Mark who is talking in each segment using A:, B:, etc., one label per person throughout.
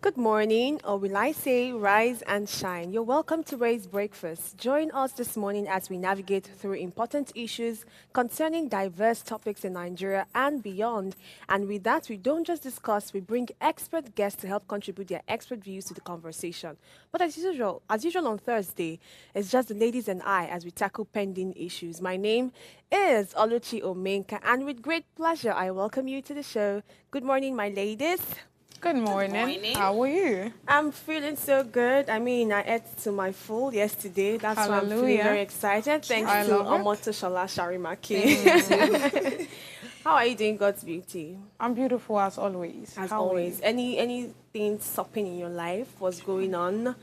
A: Good morning, or will I say rise and shine. You're welcome to Ray's Breakfast. Join us this morning as we navigate through important issues concerning diverse topics in Nigeria and beyond. And with that, we don't just discuss, we bring expert guests to help contribute their expert views to the conversation. But as usual on Thursday, it's just the ladies and I as we tackle pending issues. My name is Oluchi Omenka, and with great pleasure, I welcome you to the show. Good morning, my ladies.
B: Good morning. How are you?
A: I'm feeling so good. I mean, I ate to my full yesterday. That's why I'm feeling
B: Hallelujah.
A: very excited. Thanks
B: I
A: to
B: love it.
A: Omoto Shola Sharimaki. How are you doing, God's beauty?
B: I'm beautiful as always.
A: As
B: How are
A: always.
B: you?
A: Anything stopping in your life? What's going on?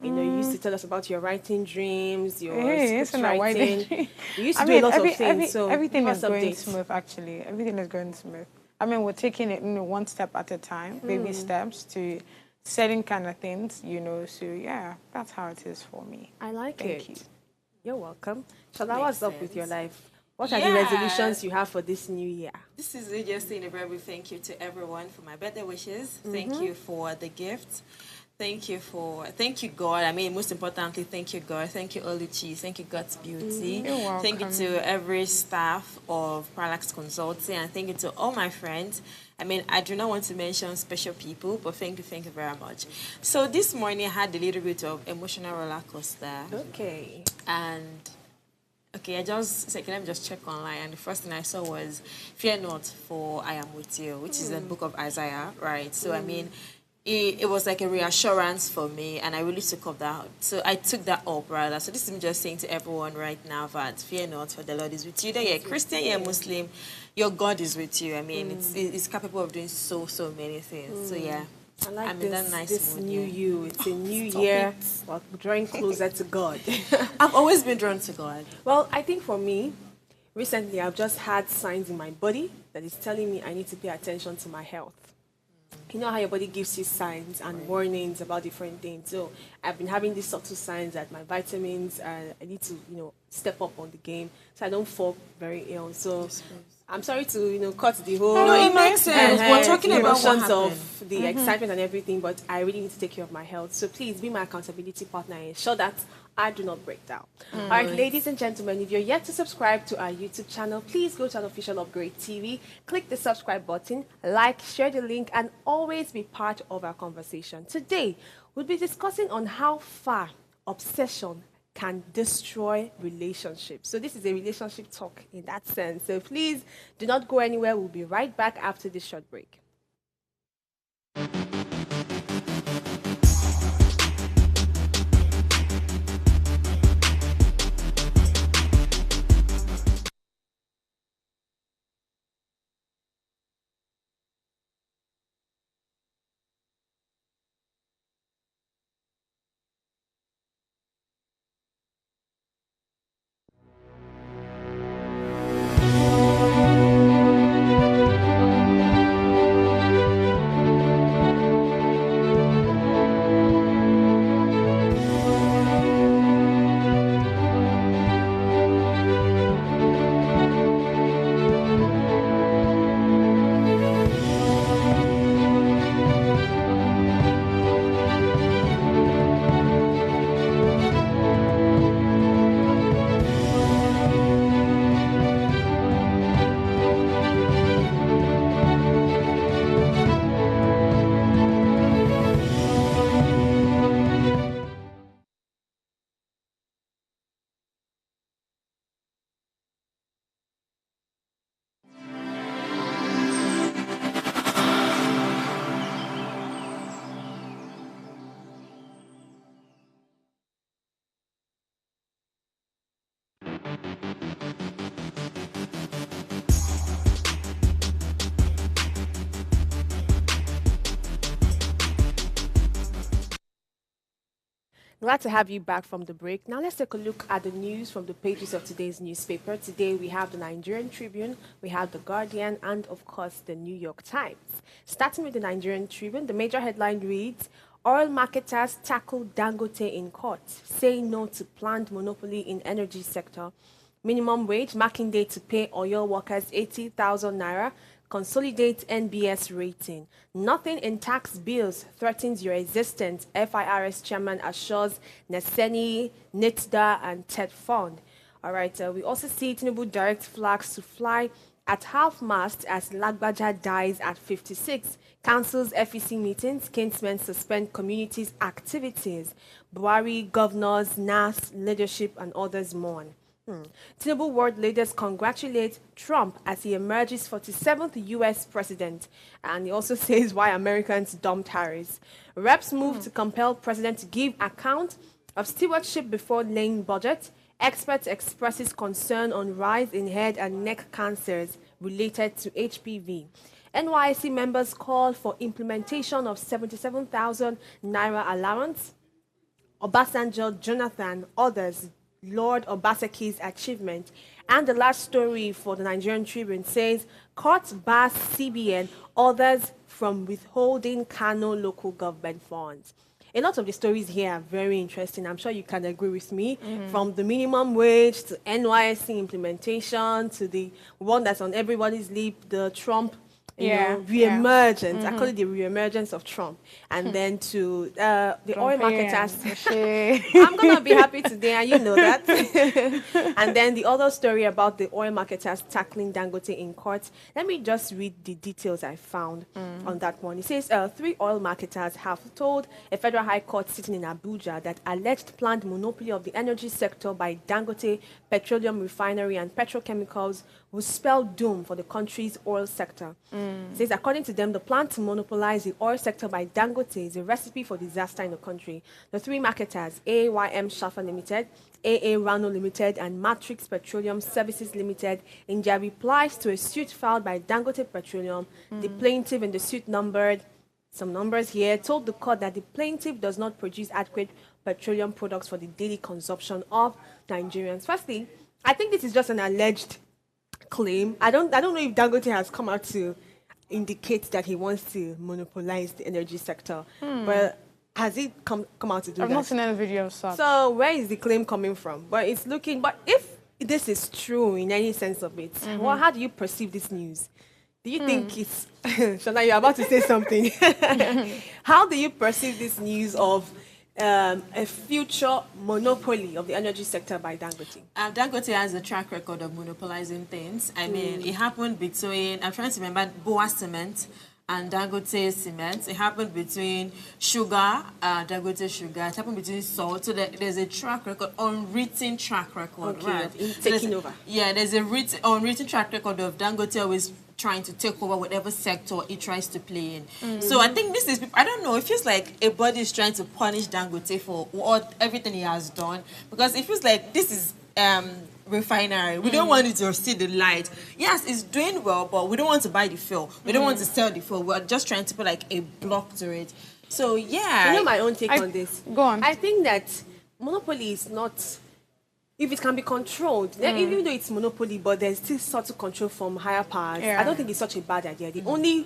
A: You know, you used to tell us about your writing dreams, your
B: Hey,
A: script
B: isn't that why
A: writing.
B: they-
A: You used to do a lot of things. So
B: everything
A: give
B: is
A: us
B: going
A: updates.
B: smooth, actually. Everything is going smooth. I mean, we're taking it one step at a time, baby steps to setting kind of things, So, yeah, that's how it is for me.
A: I like
B: Thank
A: it.
B: you.
A: You're welcome. Shola,
C: Makes
A: what's up with your
C: sense.
A: life? What are the resolutions you have for this new year?
C: This is it, just saying a very big thank you to everyone for my birthday wishes. Thank you for the gift. Thank you God. I mean, most importantly, thank you God. Thank you Oluchi. Thank you God's Beauty.
B: You're welcome.
C: Thank you to every staff of Parallax Consulting, and thank you to all my friends. I mean, I do not want to mention special people, but thank you very much. So this morning I had a little bit of emotional roller coaster.
A: Okay.
C: And okay, let me just check online, and the first thing I saw was "Fear not, for I am with you," which is the book of Isaiah, right? So I mean, it was like a reassurance for me, and I really took up that. So I took that up, rather. So this is me just saying to everyone right now that fear not, for the Lord is with you. That you're a Christian, you're a Muslim, your God is with you. I mean, it's capable of doing so many things. So yeah.
A: I like
C: I'm in that nice
A: this
C: mood,
A: new
C: yeah.
A: you. It's a new
C: Stop
A: year.
C: it.
A: Well, drawing closer to God.
C: I've always been drawn to God.
A: Well, I think for me, recently I've just had signs in my body that is telling me I need to pay attention to my health. You know how your body gives you signs and warnings about different things. So I've been having these subtle signs that my vitamins, I need to, step up on the game so I don't fall very ill. So I'm sorry to, cut the whole.
C: No, it makes sense. We're talking
A: the
C: about what
A: emotions
C: happened.
A: of the excitement and everything, but I really need to take care of my health. So please be my accountability partner and ensure that I do not break down. All right, ladies and gentlemen, if you're yet to subscribe to our YouTube channel, please go to an official Upgrade TV, click the subscribe button, like, share the link, and always be part of our conversation. Today, we'll be discussing on how far obsession can destroy relationships. So this is a relationship talk in that sense. So please do not go anywhere. We'll be right back after this short break. Glad to have you back from the break. Now let's take a look at the news from the pages of today's newspaper. Today we have the Nigerian Tribune, we have the Guardian, and of course the New York Times. Starting with the Nigerian Tribune, the major headline reads, "Oil marketers tackle Dangote in court, say no to planned monopoly in energy sector. Minimum wage, marking day to pay oil workers 80,000 naira. consolidate NBS rating. Nothing in tax bills threatens your existence, FIRS chairman assures Neseni, NITDA, and TED Fund. All right, we also see Tinubu direct flags to fly at half-mast as Lagbaja dies at 56. Councils FEC meetings, kinsmen suspend communities' activities. Buhari, governors, NAS, leadership, and others mourn. Tinubu world leaders congratulate Trump as he emerges 47th U.S. president. And he also says why Americans dumped Harris. Reps move to compel president to give account of stewardship before laying budget. Experts expresses concern on rise in head and neck cancers related to HPV. NYSC members call for implementation of 77,000 naira allowance. Obasanjo, Jonathan, others Lord Obaseki's achievement. And the last story for the Nigerian Tribune says, court bars CBN, others from withholding Kano local government funds. A lot of the stories here are very interesting. I'm sure you can agree with me. From the minimum wage to NYSC implementation to the one that's on everybody's lip, the Trump re-emergence. I call it the re-emergence of Trump. And then to the oil marketers. I'm going to be happy today, and you know that. And then the other story about the oil marketers tackling Dangote in court. Let me just read the details I found on that one. It says 3 oil marketers have told a federal high court sitting in Abuja that alleged planned monopoly of the energy sector by Dangote Petroleum Refinery and Petrochemicals will spell doom for the country's oil sector. It says, according to them, the plan to monopolize the oil sector by Dangote is a recipe for disaster in the country. The 3 marketers, AYM Shafa Limited, AA Rano Limited, and Matrix Petroleum Services Limited, in their replies to a suit filed by Dangote Petroleum, the plaintiff in the suit numbered, some numbers here, told the court that the plaintiff does not produce adequate petroleum products for the daily consumption of Nigerians. Firstly, I think this is just an alleged claim. I don't know if Dangote has come out to indicate that he wants to monopolize the energy sector, but has he come out to do that?
B: I've not seen any video of such.
A: So where is the claim coming from? But it's looking. But if this is true in any sense of it, well, how do you perceive this news? Do you think it's Shana? You're about to say something. How do you perceive this news of a future monopoly of the energy sector by Dangote?
C: Dangote has a track record of monopolizing things. I mean, it happened between, I'm trying to remember, Boa Cement and Dangote Cement. It happened between sugar, Dangote Sugar. It happened between salt. So there's a track record, unwritten track record, right?
A: In taking over.
C: Yeah, there's a unwritten track record of Dangote always trying to take over whatever sector it tries to play in. So I think this is, I don't know, it feels like a body is trying to punish Dangote for everything he has done, because it feels like this is refinery. We don't want it to see the light. Yes, it's doing well, but we don't want to buy the fuel. We don't want to sell the fuel. We're just trying to put like a block to it. So yeah.
A: You know my own take on this?
B: Go on.
A: I think that monopoly is not, if it can be controlled, then even though it's monopoly, but there's still sort of control from higher powers, I don't think it's such a bad idea. The only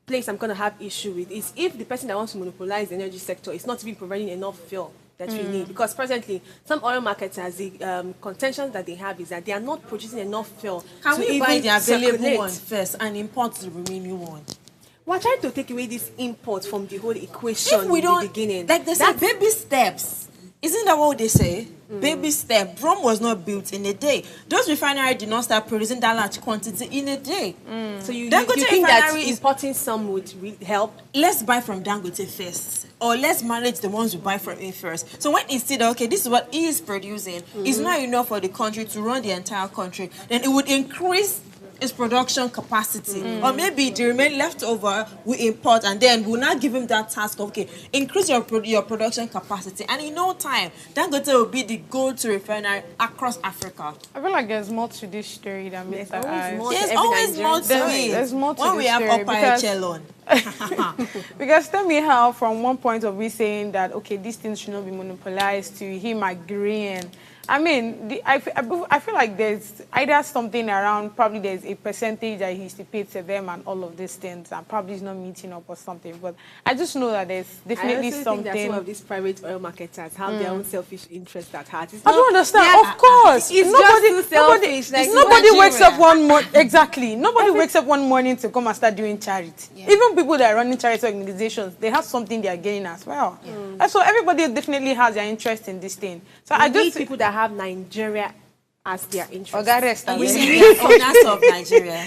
A: place I'm going to have issue with is if the person that wants to monopolize the energy sector is not even providing enough fuel that we need. Because presently, some oil marketers, the contention that they have is that they are not producing enough fuel.
C: Can we buy the available one first and import the remaining one?
A: We're trying to take away this import from the whole equation
C: If we
A: in
C: don't,
A: the beginning.
C: like they say, baby steps. Isn't that what they say? Baby step. Rome was not built in a day. Those refineries did not start producing that large quantity in a day.
A: So you think that importing some would help?
C: Let's buy from Dangote first. Or let's manage the ones we buy from him first. So when he said, okay, this is what he is producing, it's not enough for the country to run the entire country, then it would increase its production capacity. Or maybe the remaining leftover we import, and then we'll not give him that task of, okay, increase your production capacity. And in no time, Dangote will be the go-to refinery across Africa.
B: I feel like there's more to this story than meets the eye.
C: There's always more to it.
B: There's more to
C: when
B: this
C: we have
B: story because tell me how, from one point of view saying that, okay, these things should not be monopolized, to him agreeing I mean, I feel like there's either something around, probably there's a percentage that he used to pay to them and all of these things, and probably he's not meeting up or something. But I just know that there's definitely
A: I also
B: something.
A: think that some of these private oil marketers have their own selfish interests at heart.
B: I don't understand. Of course,
A: it's just too selfish. Like,
B: nobody wakes up one morning. Exactly, nobody wakes up one morning to come and start doing charity. Yeah. Even people that are running charity organizations, they have something they are getting as well. Yeah. And so everybody definitely has their interest in this thing. So I just
A: people that have Nigeria as their interest.
C: And we say we are owners of Nigeria.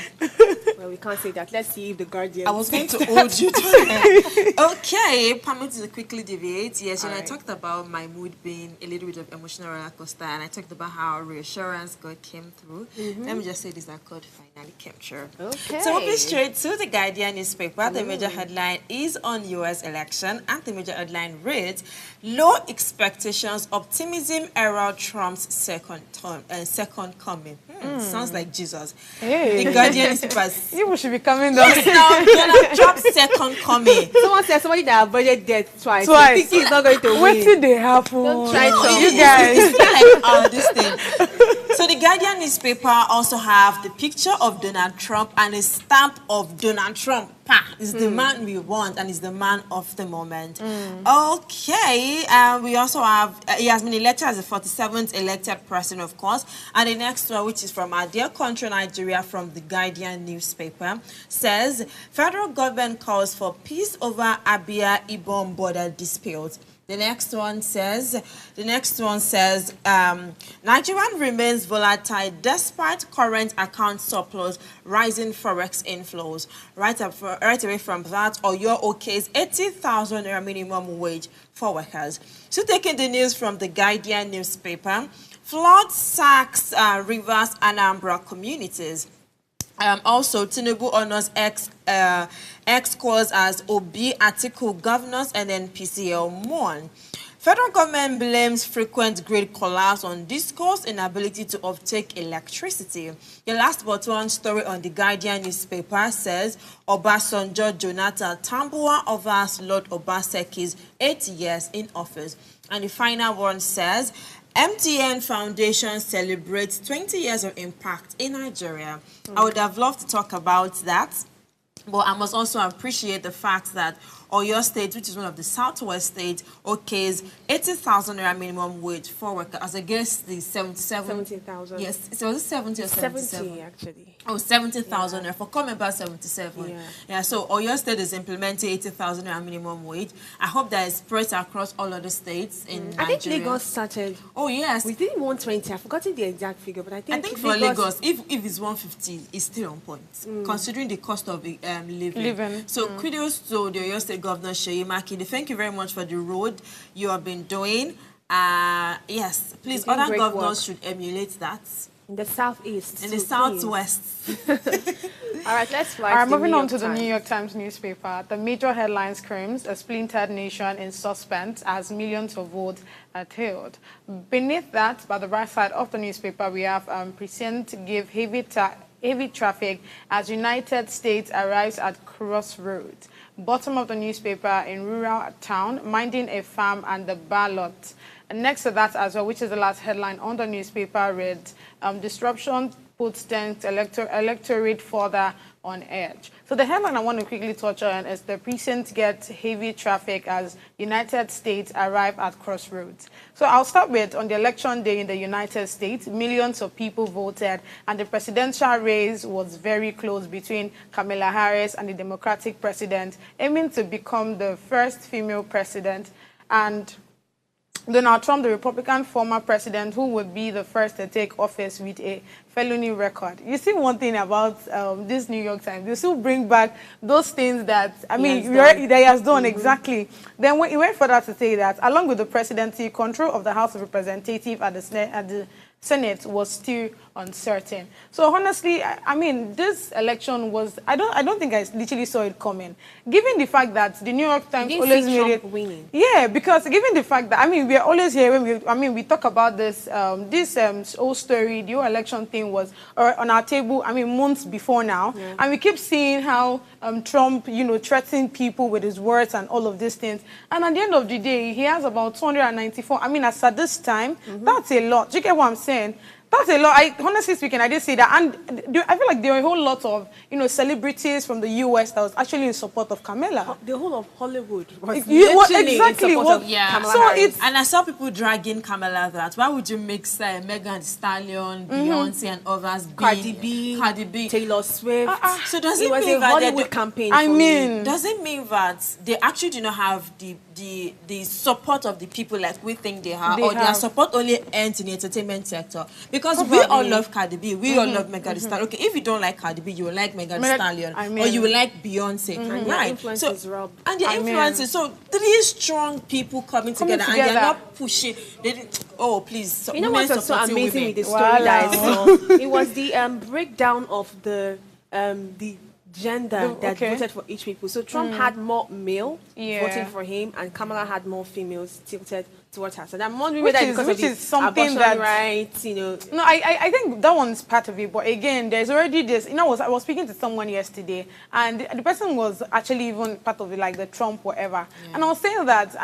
A: Well, we can't say that. Let's see if the Guardian.
C: I was going to hold you to that. Okay, permit me to quickly deviate. Yes, and I talked about my mood being a little bit of emotional roller coaster, and I talked about how reassurance God came through. Let me just say this: that God finally came true.
A: Okay.
C: So we'll be straight to the Guardian newspaper. The major headline is on U.S. election, and the major headline reads: "Low expectations, optimism herald Trump's second coming." Sounds like Jesus.
B: Hey.
C: The Guardian newspaper.
B: You should be coming down.
C: Yes, now Donald Trump's second coming.
A: Someone said somebody that avoided death twice. I think he's not going to win.
B: What did they happen?
A: Don't try
B: you guys.
C: It's like this thing. So the Guardian newspaper also have the picture of Donald Trump and a stamp of Donald Trump. Is the man we want and is the man of the moment. Okay, we also have, he has been elected as the 47th elected president, of course. And the next one, which is from our dear country, Nigeria, from the Guardian newspaper, says, federal government calls for peace over Abia-Ibom border dispute. The next one says, Nigerian remains volatile despite current account surplus, rising forex inflows. Right away from that, Oyo OK's 80,000 naira minimum wage for workers. So taking the news from the Guardian newspaper, flood sacks Rivers Anambra communities. Also, Tinubu honors ex-calls as Obi, Atiku governors, and then PCL mourn. Federal government blames frequent grid collapse on discourse inability to uptake electricity. The last but one story on the Guardian newspaper says Obasanjo Jonathan Tambuwa offers Lord Obaseki's 8 years in office. And the final one says MTN Foundation celebrates 20 years of impact in Nigeria. I would have loved to talk about that, but I must also appreciate the fact that Oyo State, which is one of the southwest states, okays 80,000 naira minimum wage for workers as against the
A: 70,000.
C: Yes, so was it 70 or 77?
A: 70 actually.
C: Oh, 70,000 naira for coming back 77. Yeah, so Oyo State is implementing 80,000 naira minimum wage. I hope that is spread across all other states in Nigeria.
A: I think Lagos started.
C: Oh, yes.
A: We did 120. I've forgotten the exact figure, but I think
C: for Lagos, if it's 150, it's still on point, considering the cost of living. So kudos to the Oyo State Governor Seyi Makinde. Thank you very much for the road you have been doing. Yes, please, other governors should emulate that.
A: In the southeast.
C: In the southwest.
A: All right, let's fly.
B: All right, moving on to the New York Times newspaper. The major headline screams, a splintered nation in suspense as millions of votes are tailed. Beneath that, by the right side of the newspaper, we have precinct give heavy traffic as United States arrives at crossroads. Bottom of the newspaper, in rural town, minding a farm and the ballot. And next to that as well, which is the last headline on the newspaper, reads, disruption puts tense electorate further on edge. So the headline I want to quickly touch on is the precinct gets heavy traffic as United States arrive at crossroads. So I'll start with, on the election day in the United States, millions of people voted, and the presidential race was very close between Kamala Harris and the Democratic president, aiming to become the first female president, and Donald Trump, the Republican former president, who would be the first to take office with a felony record. You see one thing about this New York Times, they still bring back those things that, I mean, that he has done, exactly. Then when he went further to say that, along with the presidency, control of the House of Representatives at the Senate was still uncertain. So honestly, I mean, this election was, I don't think I literally saw it coming. Given the fact that the New York Times always made it
A: winning.
B: Yeah, because given the fact that, I mean, we are always here when we talk about this whole story, the whole election thing was on our table, I mean, months before now. Yeah. And we keep seeing how Trump, threatening people with his words and all of these things. And at the end of the day, he has about 294. I mean, as at this time, that's a lot. Do you get what I'm saying? That's a lot. Honestly speaking, I did say that. And I feel like there were a whole lot of, celebrities from the US that was actually in support of Kamala.
A: The whole of Hollywood was literally
B: exactly
A: in support of Kamala
B: so
A: Harris.
C: And I saw people dragging Kamala that. Why would you mix Megan Thee Stallion, Beyonce, and others?
A: Cardi B, Taylor Swift.
C: So does
A: it
C: it
A: was
C: mean
A: a
C: that
A: Hollywood campaign?
C: does it mean that they actually do not have the support of the people like we think they have, or their support only ends in the entertainment sector? Because we all love Cardi B, we all love Megan Thee Stallion. Okay, if you don't like Cardi B, you will like Megan Thee Stallion, or you will like Beyonce, right? And the influences. So three strong people coming together, and they're not pushing. Oh, please!
A: You know what was so amazing with the story that I saw? It was the breakdown of the gender that voted for each people. So Trump had more male voting for him, and Kamala had more females tilted towards her. So I'm wondering whether because of is something abortion that rights, No,
B: I think that one's part of it. But again, there's already this. I was speaking to someone yesterday, and the person was actually even part of it, like the Trump whatever. And I was saying that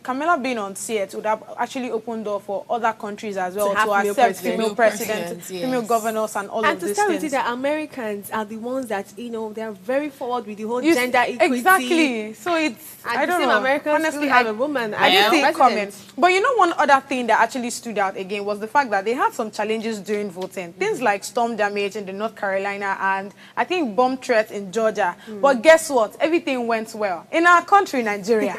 B: Kamala being on set would have actually opened door for other countries as well to accept female presidents, female governors, and all of these things. And to start with
A: that Americans are the ones that they're very forward with the whole gender equality.
B: Exactly. So it's I don't know.
A: Americans honestly have a woman.
B: I didn't see it coming. But one other thing that actually stood out again was the fact that they had some challenges during voting. Things like storm damage in the North Carolina and I think bomb threats in Georgia. But guess what? Everything went well. In our country, Nigeria,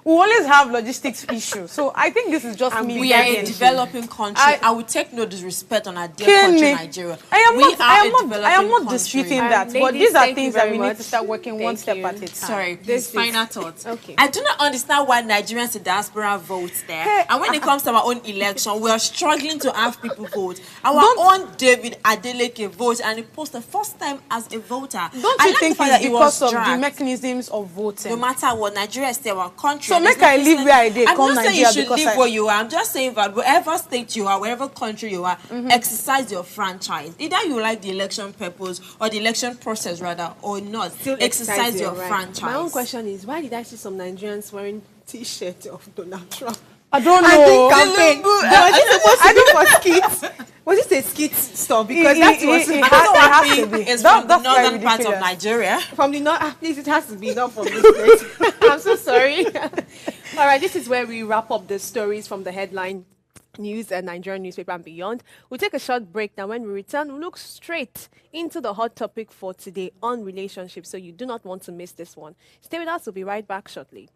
B: we always have logistics issues. So I think this is just me.
C: We are a developing country. I would take no disrespect on our dear country, Nigeria.
B: I am not disputing that. But these are things that we need to start working one step at a time.
C: Sorry, this final thought. Okay. I do not understand why Nigerians in diaspora vote there. And when it comes to our own election, we are struggling to have people vote. Our own David Adeleke votes, and he posted the first time as a voter.
B: Don't you think it's because of the mechanisms of voting?
C: No matter what, Nigeria is still our country.
B: So make I live where I did.
C: I'm not saying you should live where you are. I'm just saying that wherever state you are, wherever country you are, exercise your franchise. Either you like the election purpose or the election process rather, or not. Still exercise your franchise.
A: My own question is, why did I see some Nigerians wearing T-shirts of Donald Trump?
B: I don't know.
A: Campaign. I don't know for skits. Was it a skit store? Because that was
C: it has to be. It's from the northern part of Nigeria.
A: From the north, please, it has to be not from this place. I'm so sorry. All right, this is where we wrap up the stories from the headline news and Nigerian newspaper and beyond. We'll take a short break. Now, when we return, we'll look straight into the hot topic for today on relationships. So you do not want to miss this one. Stay with us. We'll be right back shortly.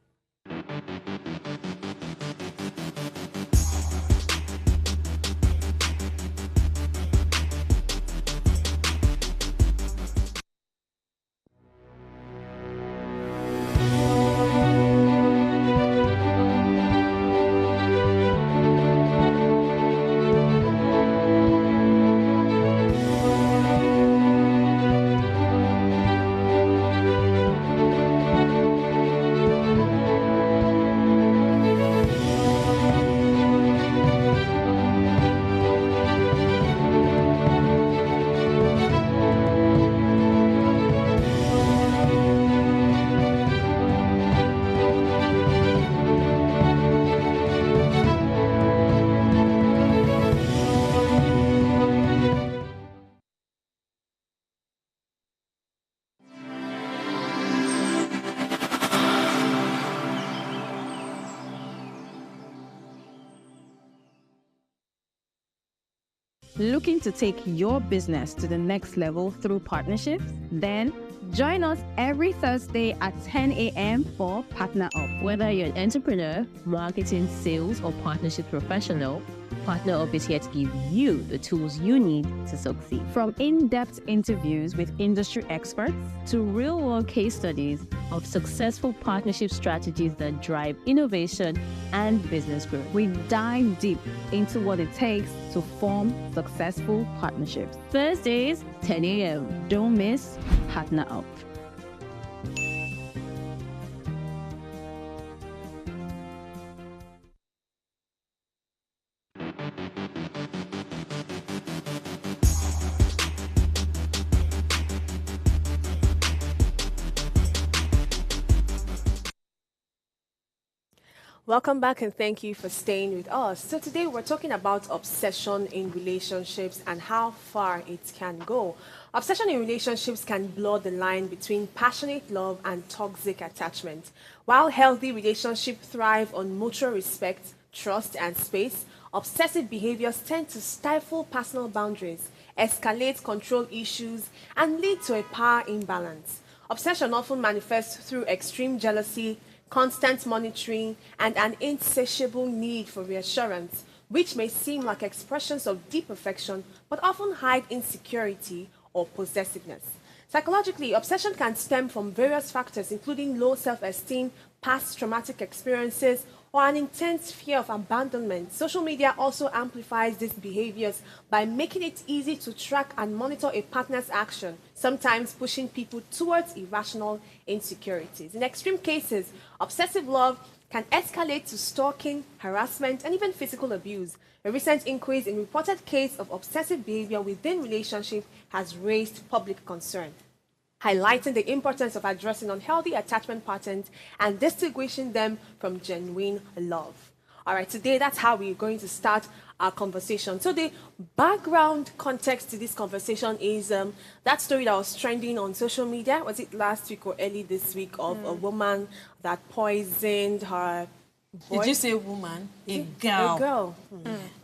D: Looking to take your business to the next level through partnerships? Then join us every Thursday at 10 a.m. for Partner Up.
E: Whether you're an entrepreneur, marketing, sales, or partnership professional, Partner Up is here to give you the tools you need to succeed.
D: From in-depth interviews with industry experts
E: to real-world case studies of successful partnership strategies that drive innovation and business growth.
D: we dive deep into what it takes to form successful partnerships.
E: Thursdays, 10 a.m.
D: Don't miss Partner Up.
A: Welcome back and thank you for staying with us. So today we're talking about obsession in relationships and how far it can go. Obsession in relationships can blur the line between passionate love and toxic attachment. While healthy relationships thrive on mutual respect, trust, and space, obsessive behaviors tend to stifle personal boundaries, escalate control issues, and lead to a power imbalance. Obsession often manifests through extreme jealousy, constant monitoring, and an insatiable need for reassurance, which may seem like expressions of deep affection but often hide insecurity or possessiveness. Psychologically, obsession can stem from various factors, including low self esteem, past traumatic experiences, or an intense fear of abandonment. Social media also amplifies these behaviors by making it easy to track and monitor a partner's action, sometimes pushing people towards irrational insecurities. In extreme cases, obsessive love can escalate to stalking, harassment, and even physical abuse. A recent increase in reported cases of obsessive behavior within relationships has raised public concern, highlighting the importance of addressing unhealthy attachment patterns and distinguishing them from genuine love. All right, today that's how we're going to start our conversation. So the background context to this conversation is that story that was trending on social media. Was it last week or early this week of a woman that poisoned her boy?
C: Did you say woman? A girl.
A: A girl.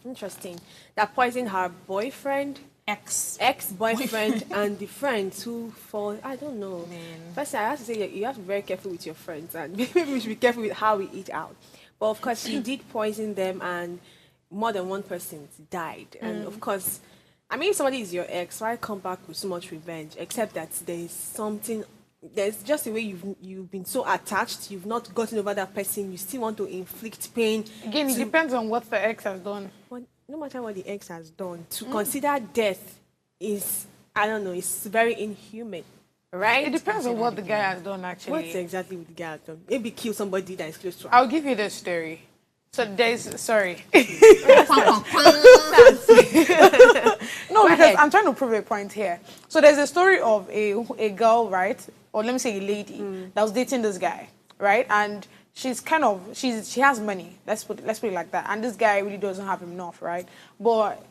A: Interesting. That poisoned her boyfriend. Ex-boyfriend and the friends who fall. I don't know.
C: Man.
A: First, I have to say you have to be very careful with your friends, and maybe we should be careful with how we eat out. But of course, she did poison them, and more than one person died. And of course, I mean, if somebody is your ex, why come back with so much revenge? Except that there's something. There's just a way you've been so attached, you've not gotten over that person. You still want to inflict pain.
B: Again, it depends on what the ex has done.
A: No matter what the ex has done, to consider death is, I don't know, it's very inhumane, right?
B: It depends on what the guy has done, actually.
A: What's exactly what the guy has done? Maybe kill somebody that is close to her.
B: I'll give you the story. So there's, sorry. No, because I'm trying to prove a point here. So there's a story of a girl, right? Or let me say a lady that was dating this guy, right? And she has money. Let's put it like that. And this guy really doesn't have enough, right? But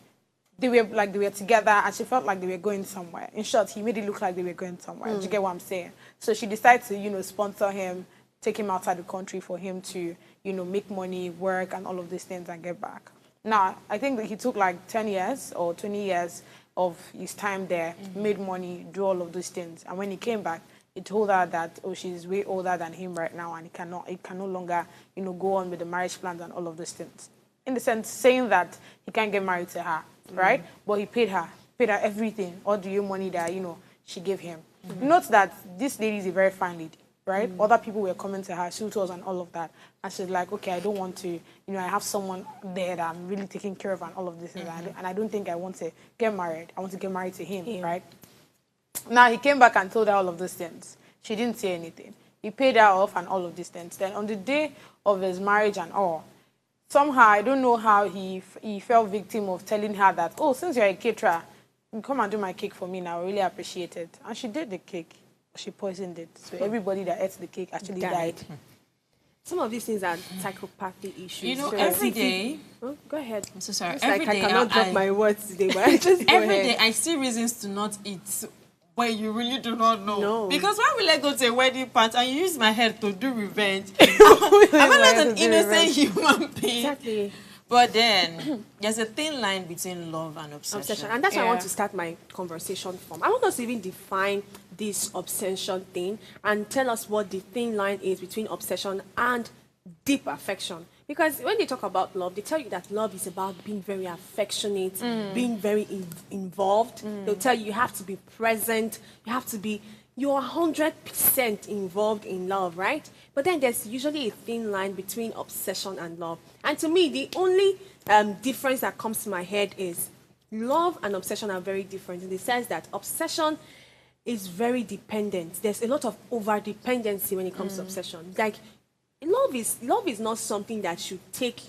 B: they were together, and she felt like they were going somewhere. In short, he made it look like they were going somewhere. Do you get what I'm saying? So she decided to, sponsor him, take him outside the country for him to, make money, work, and all of these things and get back. Now, I think that he took like 10 years or 20 years of his time there, made money, do all of those things. And when he came back, he told her that, she's way older than him right now, and he can no longer, go on with the marriage plans and all of those things. In the sense, saying that he can't get married to her, right? But he paid her everything, all the money that, she gave him. Note that this lady is a very fine lady, right? Other people were coming to her, suitors and all of that. And she's like, okay, I don't want to, I have someone there that I'm really taking care of and all of this. And I don't think I want to get married. I want to get married to him, right? Now, he came back and told her all of these things. She didn't say anything. He paid her off and all of these things. Then on the day of his marriage and all, somehow, I don't know how he fell victim of telling her that, since you're a caterer, come and do my cake for me now. I really appreciate it. And she did the cake. She poisoned it. So everybody that ate the cake actually died.
A: Some of these things are psychopathy issues.
C: Every day...
A: Oh, go ahead.
C: I'm so sorry.
A: It's
C: Every
A: like
C: day
A: I cannot drop my words today, but I just go
C: every
A: ahead.
C: day I see reasons to not eat when you really do not know.
A: No.
C: Because why will I go to a wedding party and use my head to do revenge? I'm not an innocent human being.
A: Exactly.
C: But then, there's a thin line between love and obsession.
A: And that's why I want to start my conversation from. I want us to even define this obsession thing and tell us what the thin line is between obsession and deep affection. Because when they talk about love, they tell you that love is about being very affectionate, being very involved. They'll tell you have to be present, you're 100% involved in love, right? But then there's usually a thin line between obsession and love. And to me, the only difference that comes to my head is love and obsession are very different in the sense that obsession is very dependent. There's a lot of over-dependency when it comes to obsession. Like, love is not something that should take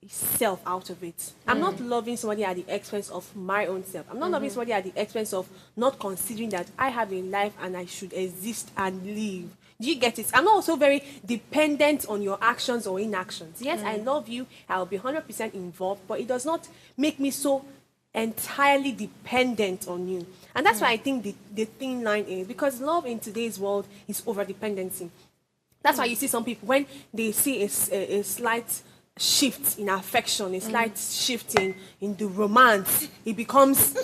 A: self out of it. I'm not loving somebody at the expense of my own self. I'm not loving somebody at the expense of not considering that I have a life and I should exist and live. Do you get it? I'm not also very dependent on your actions or inactions. Yes, I love you. I'll be 100% involved, but it does not make me so entirely dependent on you. And that's why I think the thin line is, because love in today's world is over dependency. That's why you see some people, when they see a slight shift in affection, a slight shift in the romance, it becomes,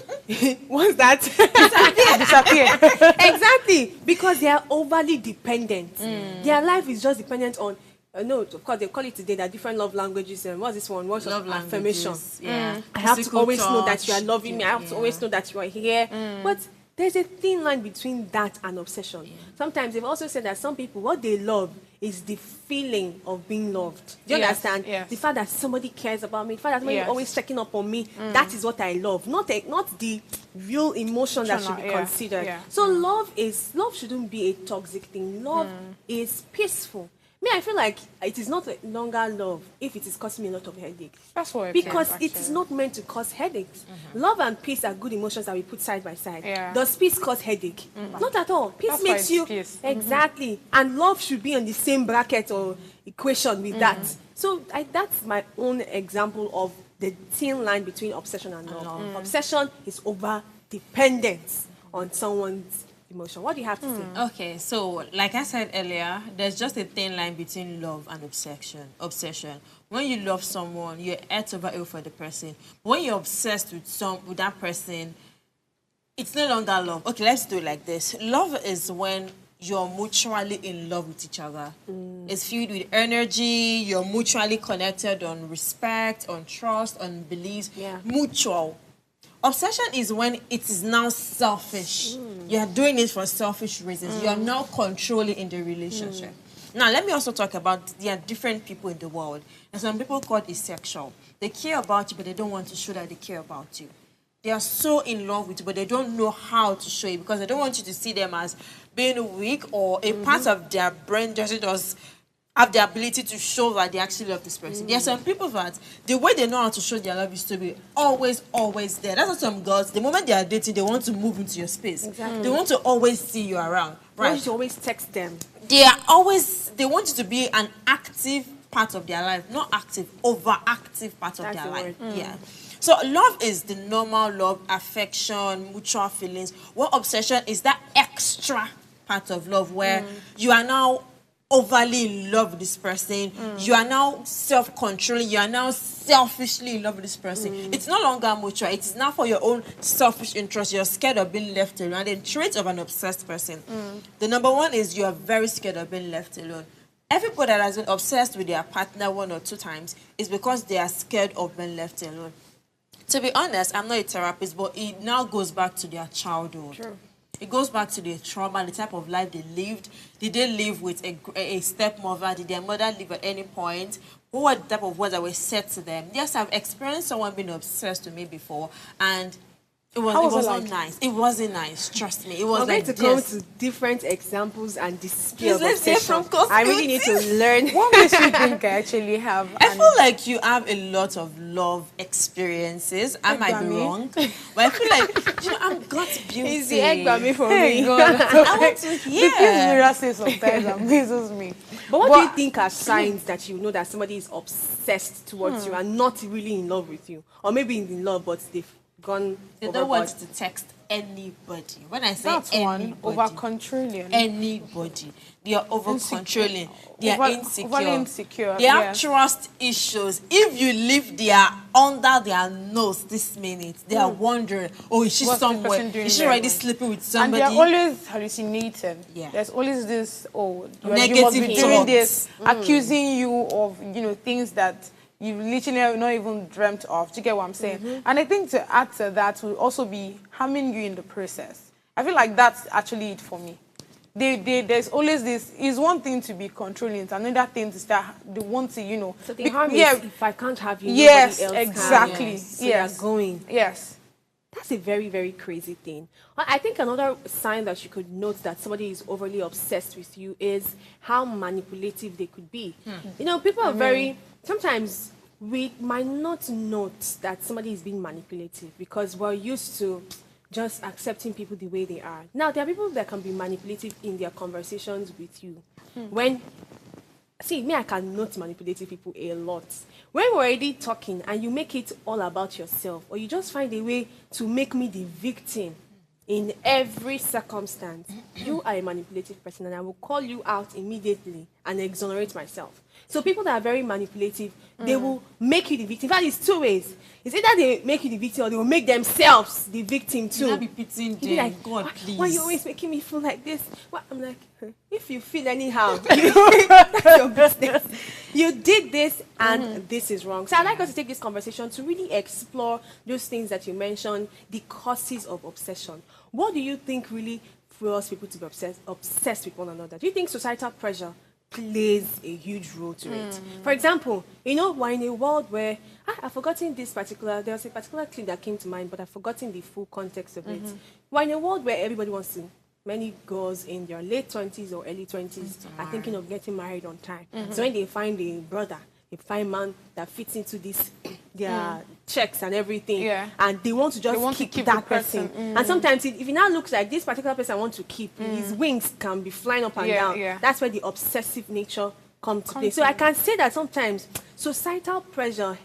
A: what's that? Disappear. Exactly, because they are overly dependent. Their life is just dependent on, no, of course, they call it today that different love languages. And what's this one? What's love affirmation?
C: Yeah.
A: I have to always know that you are loving me. I have to always know that you are here. But there's a thin line between that and obsession. Sometimes they've also said that some people, what they love is the feeling of being loved. Do you understand?
B: Yes.
A: The fact that somebody cares about me, the fact that somebody is always checking up on me, that is what I love. Not the real emotion that should be considered. So love shouldn't be a toxic thing. Love is peaceful. Me, I feel like it is not longer love if it is causing me a lot of headache.
B: That's what
A: because
B: it
A: it is not meant to cause headaches. Love and peace are good emotions that we put side by side.
B: Yeah.
A: Does peace cause headache? Not at all. Peace
B: That's why
A: makes
B: it's
A: you
B: peace.
A: exactly, and love should be on the same bracket or equation with that. So that's my own example of the thin line between obsession and love. Obsession is over dependence on someone's emotion. What do you have to say?
C: Okay, so like I said earlier, there's just a thin line between love and obsession. When you love someone, you're head over heels for the person. When you're obsessed with that person, it's no longer love. Okay, let's do it like this. Love is when you're mutually in love with each other. It's filled with energy. You're mutually connected on respect, on trust, on beliefs. Mutual. Obsession is when it is now selfish. You are doing it for selfish reasons. You are now controlling in the relationship. Now, let me also talk about there are different people in the world. And some people called asexual. They care about you, but they don't want to show that they care about you. They are so in love with you, but they don't know how to show it because they don't want you to see them as being weak or a part of their brain just have the ability to show that they actually love this person. There are some people that the way they know how to show their love is to be always there. That's what some girls, the moment they are dating, they want to move into your space.
A: Exactly.
C: They want to always see you around.
A: Right. You should always text them.
C: They want you to be an active part of their life, not active, overactive part of their life. Yeah. So love is the normal love, affection, mutual feelings. What obsession is that extra part of love where you are now overly in love with this person. You are now self-controlling. You are now selfishly in love with this person. It's no longer mutual. It is now for your own selfish interest. You're scared of being left alone. And the trait of an obsessed person. The number one is you are very scared of being left alone. Everybody that has been obsessed with their partner 1 or 2 times is because they are scared of being left alone. To be honest, I'm not a therapist, but it now goes back to their childhood. True. It goes back to their trauma, the type of life they lived. Did they live with a stepmother? Did their mother live at any point? What were the type of words that were said to them? Yes, I've experienced someone being obsessed with me before, and it was not nice. It wasn't nice. Trust me. It was like
A: to go to different examples and display of
C: let's hear
A: obsession.
C: from
A: I really need to learn.
B: What makes you think I actually have?
C: I feel like you have a lot of love experiences. I might be wrong, but I feel like I'm God's beauty.
A: It's the egg by me for
B: Hey,
A: me.
B: God.
C: I want to hear.
B: The things Mira says sometimes amazes me.
A: But what do you think are signs that you know that somebody is obsessed towards you and not really in love with you? Or maybe in love, but they've gone
C: They
A: overboard?
C: don't want to text anybody. When I say
B: That's
C: anybody,
B: one, over-controlling.
C: anybody, they are over-controlling. They are insecure.
B: Overly insecure.
C: They have trust issues. If you leave under their nose this minute, they are wondering, oh, is she
B: What's the
C: somewhere?
B: person doing
C: Is she
B: there?
C: already sleeping with somebody?
B: And they're always hallucinating.
C: Yeah.
B: There's always this, you
C: Negative
B: must be doing
C: thoughts.
B: this, accusing you of, things that you literally have not even dreamt of. Do you get what I'm saying? And I think to add to that will also be harming you in the process. I feel like that's actually it for me. There's always this. It's one thing to be controlling. It's another thing to start. They want to,
A: So the harm is if I can't have you,
B: yes,
A: nobody else
B: exactly.
A: can. Yes. So
B: Yes,
A: you're going.
B: Yes.
A: That's a very, very crazy thing. I think another sign that you could note that somebody is overly obsessed with you is how manipulative they could be. People are very... Sometimes we might not note that somebody is being manipulative because we're used to just accepting people the way they are. Now, there are people that can be manipulative in their conversations with you. When, see, me, I can note manipulative people a lot. When we're already talking and you make it all about yourself, or you just find a way to make me the victim in every circumstance, you are a manipulative person, and I will call you out immediately and exonerate myself. So people that are very manipulative, they will make you the victim. In fact, it's two ways. It's either they make you the victim or they will make themselves the victim too.
C: You'll not be pitying them.
A: Like,
C: God, please.
A: Why are you always making me feel like this? Well, I'm like, if you feel anyhow, that's your business. You did this and this is wrong. So I'd like us to take this conversation to really explore those things that you mentioned, the causes of obsession. What do you think really fuels people to be obsessed with one another? Do you think societal pressure plays a huge role to it? For example, you know, we're in a world where I've forgotten there was a particular clip that came to mind, but I've forgotten the full context of it. We're in a world where everybody wants to, many girls in their late 20s or early 20s are thinking of getting married on time. So when they find a brother, they find man that fits into this, their checks and everything, and they want to just keep that person. And sometimes, if it now looks like this particular person I want to keep, his wings can be flying up and down. That's where the obsessive nature comes to play. So I can say that sometimes societal pressure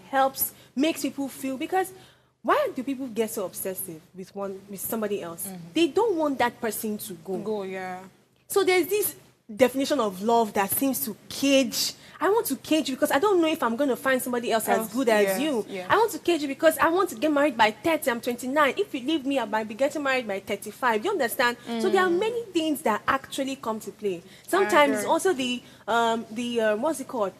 A: makes people feel, because why do people get so obsessive with somebody else? They don't want that person to go. So there's this definition of love that seems to cage. I want to cage you because I don't know if I'm going to find somebody else as good as you. I want to cage you because I want to get married by 30. I'm 29. If you leave me, I might be getting married by 35. You understand? So there are many things that actually come to play. Sometimes also the what's it called?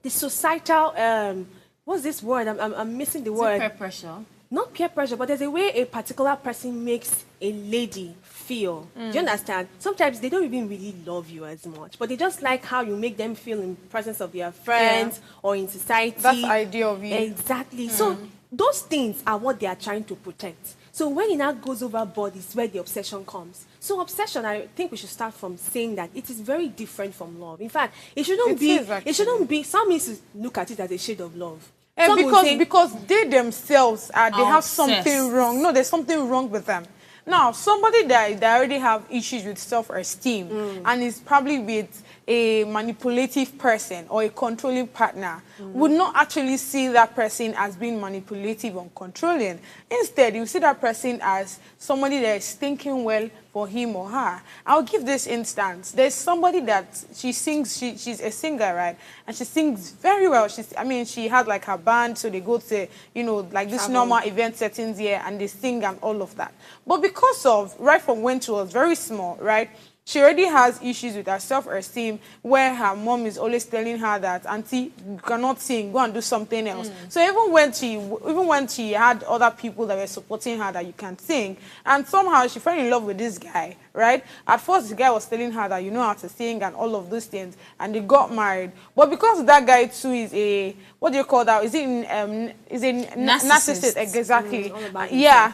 A: The societal what's this word? I'm missing the word.
C: Peer pressure.
A: Not peer pressure, but there's a way a particular person makes a lady feel. Do you understand? Sometimes they don't even really love you as much, but they just like how you make them feel in presence of their friends or in society.
B: That's the idea of you.
A: Exactly. So those things are what they are trying to protect. So when it now goes overboard is where the obsession comes. So obsession, I think we should start from saying that it is very different from love. In fact, it shouldn't be, some needs to look at it as a shade of love.
B: Because they themselves they have something wrong. No, there's something wrong with them. Now, somebody that already have issues with self-esteem and is probably with a manipulative person or a controlling partner would not actually see that person as being manipulative or controlling. Instead, you see that person as somebody that is thinking well for him or her. I'll give this instance. There's somebody that she sings, she's a singer, right? And she sings very well. She had like her band, so they go to, like this normal event settings here and they sing and all of that. But because of, right from when she was very small, right? She already has issues with her self-esteem where her mom is always telling her that, Auntie, you cannot sing, go and do something else. So even when she had other people that were supporting her that you can sing, and somehow she fell in love with this guy, right? At first, the guy was telling her that you know how to sing and all of those things, and they got married. But because that guy too is a, what do you call that? Is a narcissist? Exactly. Yeah.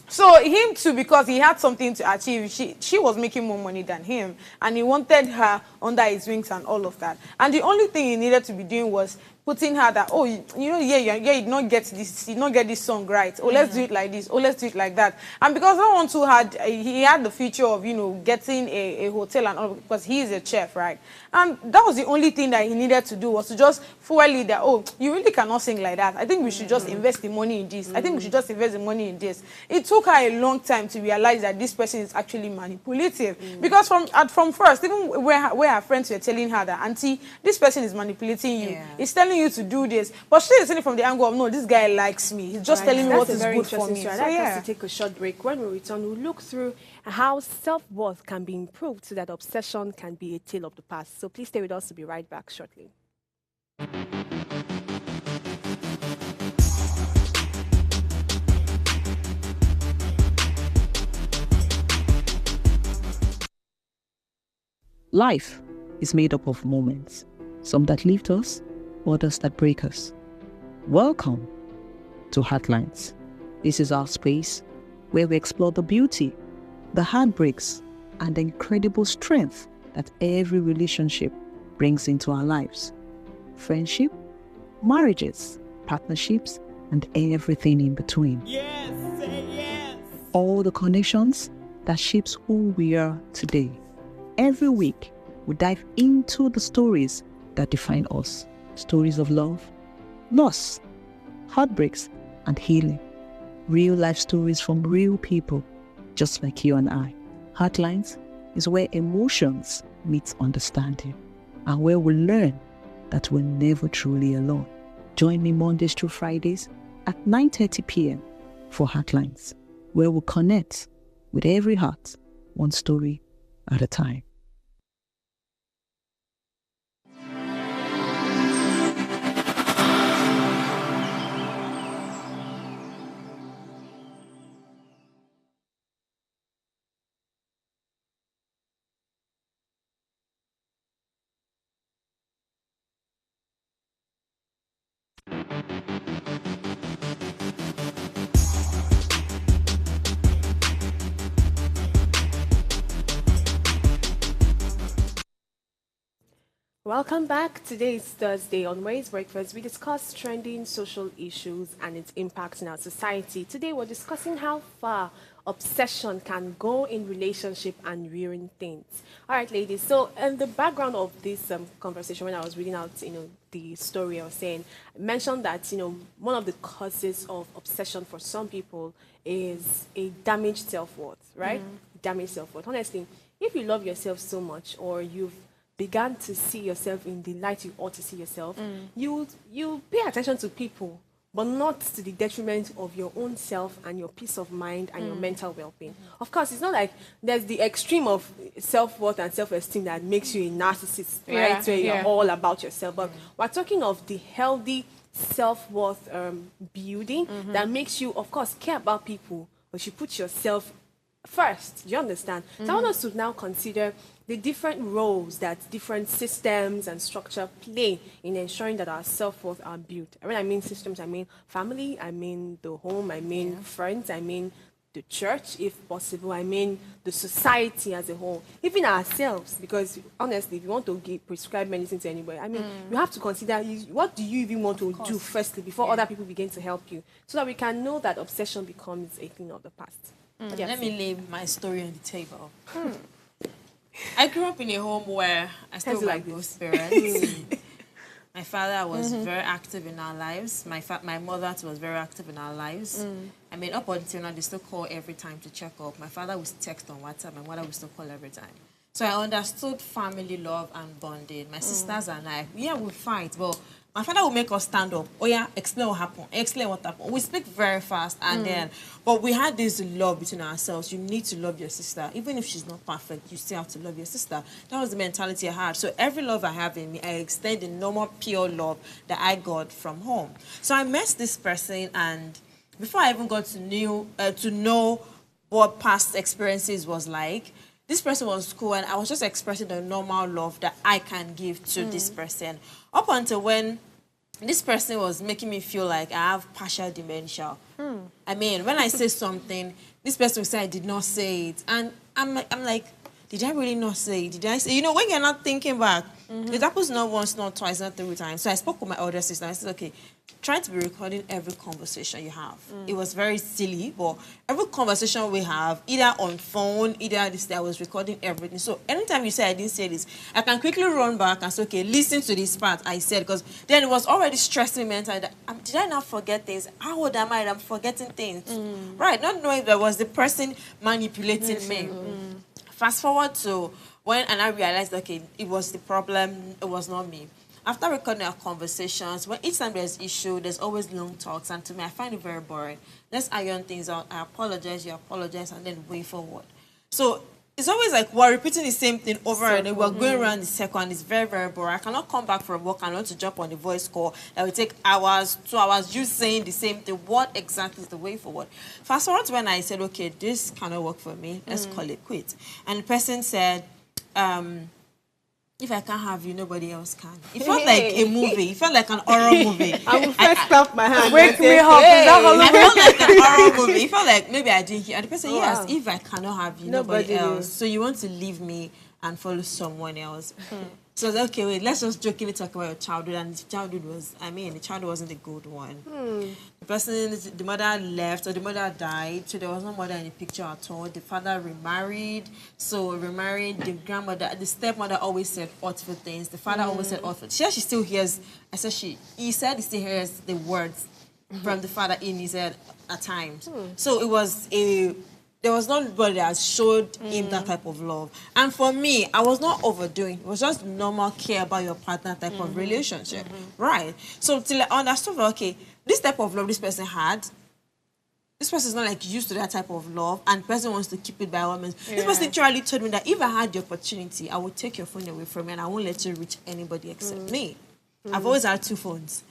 B: So him too, because he had something to achieve, she was making more money than him, and he wanted her under his wings and all of that. And the only thing he needed to be doing was putting her that, oh, you did not get this song right. Oh, let's do it like this. Oh, let's do it like that. And because that one too he had the future of, getting a hotel and all, because he is a chef, right? And that was the only thing that he needed to do, was to just fuel it that, oh, you really cannot sing like that. I think we should just invest the money in this. I think we should just invest the money in this. It took her a long time to realize that this person is actually manipulative. Because from first, even where her friends were telling her that, Auntie, this person is manipulating you. It's telling you to do this, but she is telling from the angle of, no, this guy likes me. He's just telling me what is good for me.
A: I'd like us to take a short break. When we return, we'll look through how self-worth can be improved so that obsession can be a tale of the past. So please stay with us. To be right back shortly.
F: Life is made up of moments, some that lift us, others that break us. Welcome to Heartlines. This is our space where we explore the beauty, the heartbreaks, and the incredible strength that every relationship brings into our lives. Friendship, marriages, partnerships, and everything in between.
G: Yes, say yes.
F: all the connections that shapes who we are today. Every week, we dive into the stories that define us. Stories of love, loss, heartbreaks, and healing. Real life stories from real people, just like you and I. Heartlines is where emotions meet understanding, and where we learn that we're never truly alone. Join me Mondays through Fridays at 9:30 p.m. for Heartlines, where we'll connect with every heart, one story at a time.
A: Welcome back. Today is Thursday. On Ways Breakfast, we discuss trending social issues and its impact in our society. Today, we're discussing how far obsession can go in relationship and ruin things. All right, ladies. So, in the background of this conversation, when I was reading out, the story I was saying, I mentioned that one of the causes of obsession for some people is a damaged self-worth, right? Damaged self-worth. Honestly, if you love yourself so much, or you've began to see yourself in the light you ought to see yourself, you pay attention to people, but not to the detriment of your own self and your peace of mind and your mental well-being. Of course, it's not like there's the extreme of self-worth and self-esteem that makes you a narcissist, right? Where you're all about yourself. But we're talking of the healthy self-worth building that makes you, of course, care about people, but you put yourself first. Do you understand? So I want us to now consider the different roles that different systems and structure play in ensuring that our self-worth are built. When I mean systems, I mean family, I mean the home, I mean friends, I mean the church, if possible, I mean the society as a whole, even ourselves, because honestly, if you want to prescribe medicine to anybody, I mean, you have to consider what do you even want to do firstly before other people begin to help you, so that we can know that obsession becomes a thing of the past.
C: Let me lay my story on the table. I grew up in a home where I still like both parents. My father was very active in our lives. My mother was very active in our lives. I mean, up until now, they still call every time to check up. My father would text on WhatsApp. My mother would still call every time. So I understood family love and bonding. My sisters and I, we fight, but my father would make us stand up. Oh yeah, explain what happened. Explain what happened. We speak very fast, and then, but we had this love between ourselves. You need to love your sister, even if she's not perfect. You still have to love your sister. That was the mentality I had. So every love I have in me, I extend the normal pure love that I got from home. So I met this person, and before I even got to know what past experiences was like, this person was cool, and I was just expressing the normal love that I can give to this person. Up until when this person was making me feel like I have partial dementia. I mean, when I say something, this person would say I did not say it. And I'm like, did I really not say it? Did I say, when you're not thinking back, it happens not once, not twice, not 3 times. So I spoke with my older sister. I said, okay, try to be recording every conversation you have. It was very silly, but every conversation we have, either on phone, either this day, I was recording everything. So anytime you say I didn't say this, I can quickly run back and say, okay, listen to this part I said, because then it was already stressing me mentally. Did I not forget things? How old am I? I'm forgetting things. Right, not knowing there was the person manipulating me. Fast forward to when, and I realized, okay, it was the problem, it was not me. After recording our conversations, when each time there's issue, there's always long talks, and to me, I find it very boring. Let's iron things out. I apologize, you apologize, and then way forward. So it's always like we're repeating the same thing over and over. We're going around the circle, and it's very, very boring. I cannot come back from work and want to jump on the voice call that will take hours, 2 hours, you saying the same thing. What exactly is the way forward? Fast forward to when I said, okay, this cannot work for me. Let's call it quit. And the person said, if I can't have you, nobody else can. It felt like a movie. It felt like an horror movie.
A: I will first clap my hand.
B: Wake me up. Is that Halloween?
C: I felt like an horror movie. It felt like maybe I didn't hear. And the person, yes, if I cannot have you, nobody else. So you want to leave me and follow someone else. So I was like, okay, wait, let's just jokingly talk about your childhood. And the childhood was, the childhood wasn't a good one. The mother left or the mother died, so there was no mother in the picture at all. The father remarried, the grandmother, the stepmother always said hurtful things. The father always said hurtful. She still hears, he said he still hears the words from the father in his head at times. So it was there was nobody that showed him that type of love. And for me, I was not overdoing. It was just normal care about your partner type of relationship. Right. So till I understood, okay, this type of love this person had, this person is not like used to that type of love, and the person wants to keep it by all means. This person literally told me that if I had the opportunity, I would take your phone away from me and I won't let you reach anybody except me. I've always had 2 phones.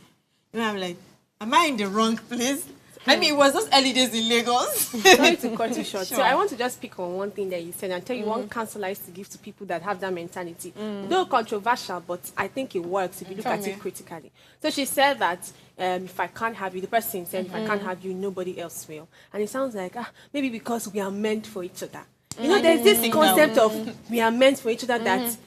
C: And I'm like, am I in the wrong place? I mean, it was those early days in Lagos.
A: Sorry to cut you short. Sure. So I want to just pick on one thing that you said and tell you one counsel I used to give to people that have that mentality. Though controversial, but I think it works if you look at it critically. So she said that if I can't have you, the person said, if I can't have you, nobody else will. And it sounds like, maybe because we are meant for each other. You know, there's this concept of we are meant for each other that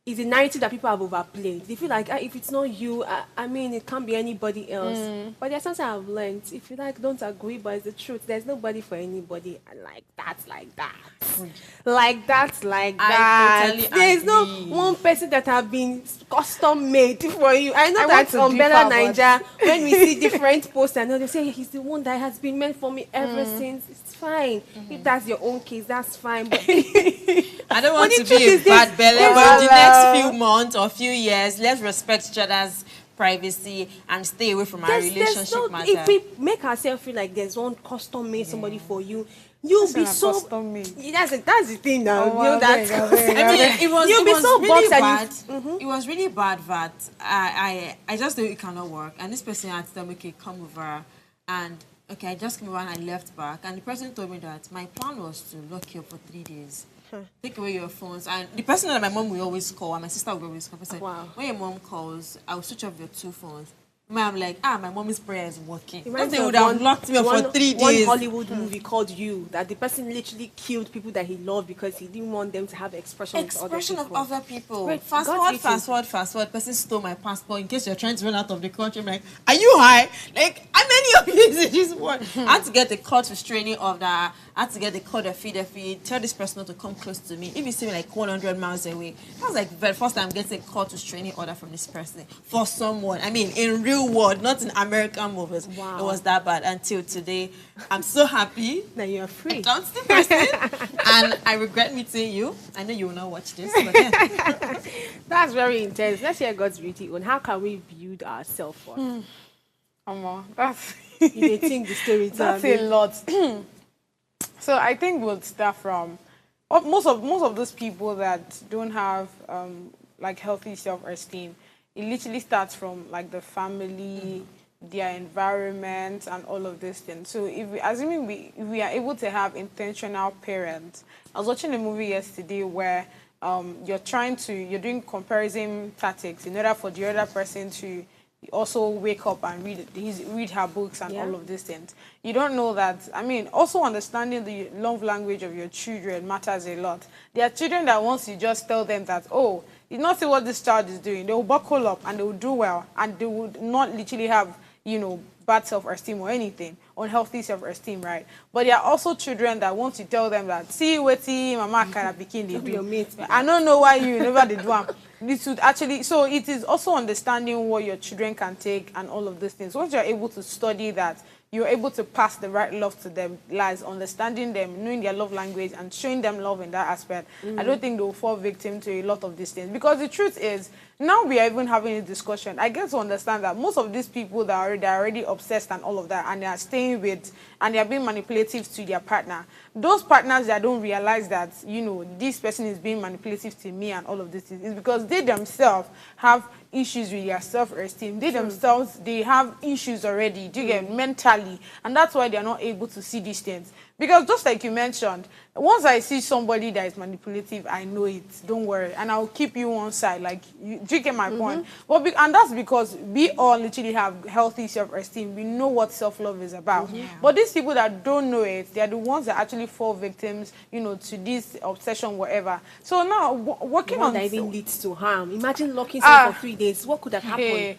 A: is a narrative that people have overplayed. They feel like, if it's not you, I mean, it can't be anybody else. But there's something I've learned. If you don't agree, but it's the truth. There's nobody for anybody like that. I totally There's no one person that have been custom made for you. I know that on Bella Niger, when we see different posts, I know they say he's the one that has been meant for me ever since. It's fine. If that's your own case, that's fine. But
C: I don't want to be a bad Bella, but the next few months or few years, let's respect each other's privacy and stay away from our relationship matter.
A: If we make ourselves feel like there's one custom made somebody for you, you'll be so custom made. That's the thing now.
C: It was really bad that I just knew it cannot work. And this person had to tell me, okay, come over. And okay, I just came over and I left back. And the person told me that my plan was to lock you up for 3 days. Take away your phones. And the person that my mom will always call and my sister will always call, I said, when your mom calls, I'll switch off your 2 phones. I'm like, my mommy's prayer is working. They would have locked me up for 3 days.
A: One Hollywood movie called You, that the person literally killed people that he loved because he didn't want them to have expression
C: of other people.
A: Right.
C: Fast forward. Person stole my passport in case you're trying to run out of the country. I'm like, are you high? Like, how many of you is this one? I had to get the court restraining order. I had to get the court of feed. Tell this person not to come close to me. If you see me like 100 miles away, that was like the first time getting a court restraining order from this person for someone. I mean, in real world, not in American movies. Wow. It was that bad until today. I'm so happy
A: that you're free.
C: I don't the person, and I regret meeting you. I know you will not watch this, but yeah.
A: That's very intense. Let's hear God's beauty on how can we build ourselves for.
B: That's
A: you think the story.
B: That's a lot. So I think we'll start from most of those people that don't have like healthy self-esteem. It literally starts from like the family, their environment, and all of these things. So assuming we are able to have intentional parents. I was watching a movie yesterday where you're doing comparison tactics in order for the other person to also wake up and read her books and all of these things. You don't know that. I mean, also understanding the love language of your children matters a lot. There are children that once you just tell them that, oh, you not see what this child is doing, they will buckle up and they will do well, and they would not literally have, bad self-esteem or anything, unhealthy self-esteem, right? But there are also children that once you tell them that, see what mama can begin they do. I don't know why you never did one. This would actually, so it is also understanding what your children can take and all of these things. Once you're able to study that, you're able to pass the right love to them, lies understanding them, knowing their love language, and showing them love in that aspect. I don't think they'll fall victim to a lot of these things. Because the truth is, now we are even having a discussion, I get to understand that most of these people that are already obsessed and all of that, and they are staying with, and they are being manipulative to their partner, those partners that don't realize that, this person is being manipulative to me and all of this is because they themselves have issues with their self-esteem. They themselves, they have issues already, do you get mentally, and that's why they're not able to see these things. Because just like you mentioned, once I see somebody that is manipulative, I know it. Don't worry, and I'll keep you on side. Like, do you get my point? Well, and that's because we all literally have healthy self-esteem. We know what self-love is about. But these people that don't know it, they are the ones that actually fall victims, you know, to this obsession, whatever. So now, working on
A: that even leads to harm. Imagine locking someone for 3 days. What could have happened?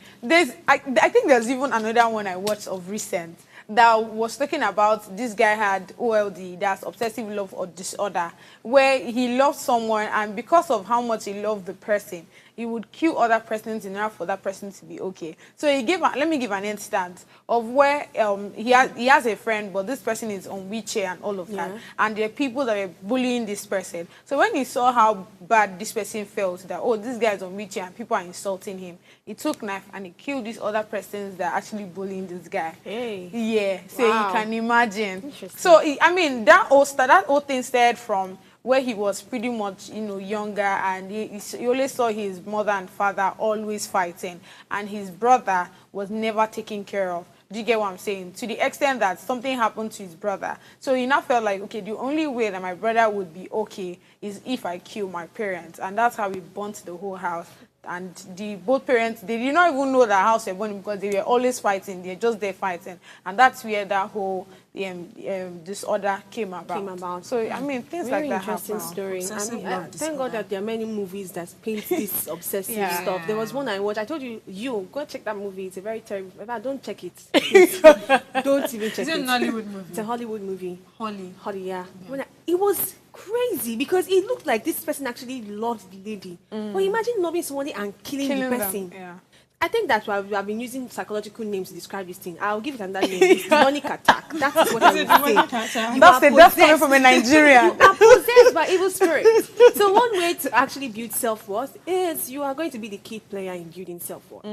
B: I think there's even another one I watched of recent that was talking about this guy had OLD, that's obsessive love or disorder, where he loved someone, and because of how much he loved the person, he would kill other persons in order for that person to be okay. So let me give an instance of where he has a friend, but this person is on wheelchair and all of that, and there are people that are bullying this person. So when he saw how bad this person felt, that, oh, this guy is on wheelchair and people are insulting him, he took knife and he killed these other persons that are actually bullying this guy.
A: Hey.
B: Yeah, so you can imagine. So I mean, that whole thing started from where he was pretty much, you know, younger, and he always saw his mother and father always fighting, and his brother was never taken care of. Do you get what I'm saying? To the extent that something happened to his brother. So he now felt like, okay, the only way that my brother would be okay is if I kill my parents. And that's how he burnt the whole house. And both parents, they did not even know the house was burning because they were always fighting. They're just there fighting. And that's where that whole disorder came about. So, I mean, things
A: Very
B: like that
A: interesting
B: happen.
A: story. I mean, thank God that there are many movies that paint this obsessive stuff. There was one I watched. I told you, go check that movie. It's a very terrible. Don't check it. Don't even check it.
C: Is it a Hollywood movie?
A: It's a Hollywood movie.
C: Holly,
A: yeah. It was crazy because it looked like this person actually loved the lady. But imagine loving somebody and killing the person.
B: Yeah.
A: I think that's why we have been using psychological names to describe this thing. I'll give it another name. It's demonic attack. That's what I would say.
B: That's coming from a Nigerian.
A: You are possessed by evil spirits. So one way to actually build self-worth is you are going to be the key player in building self-worth.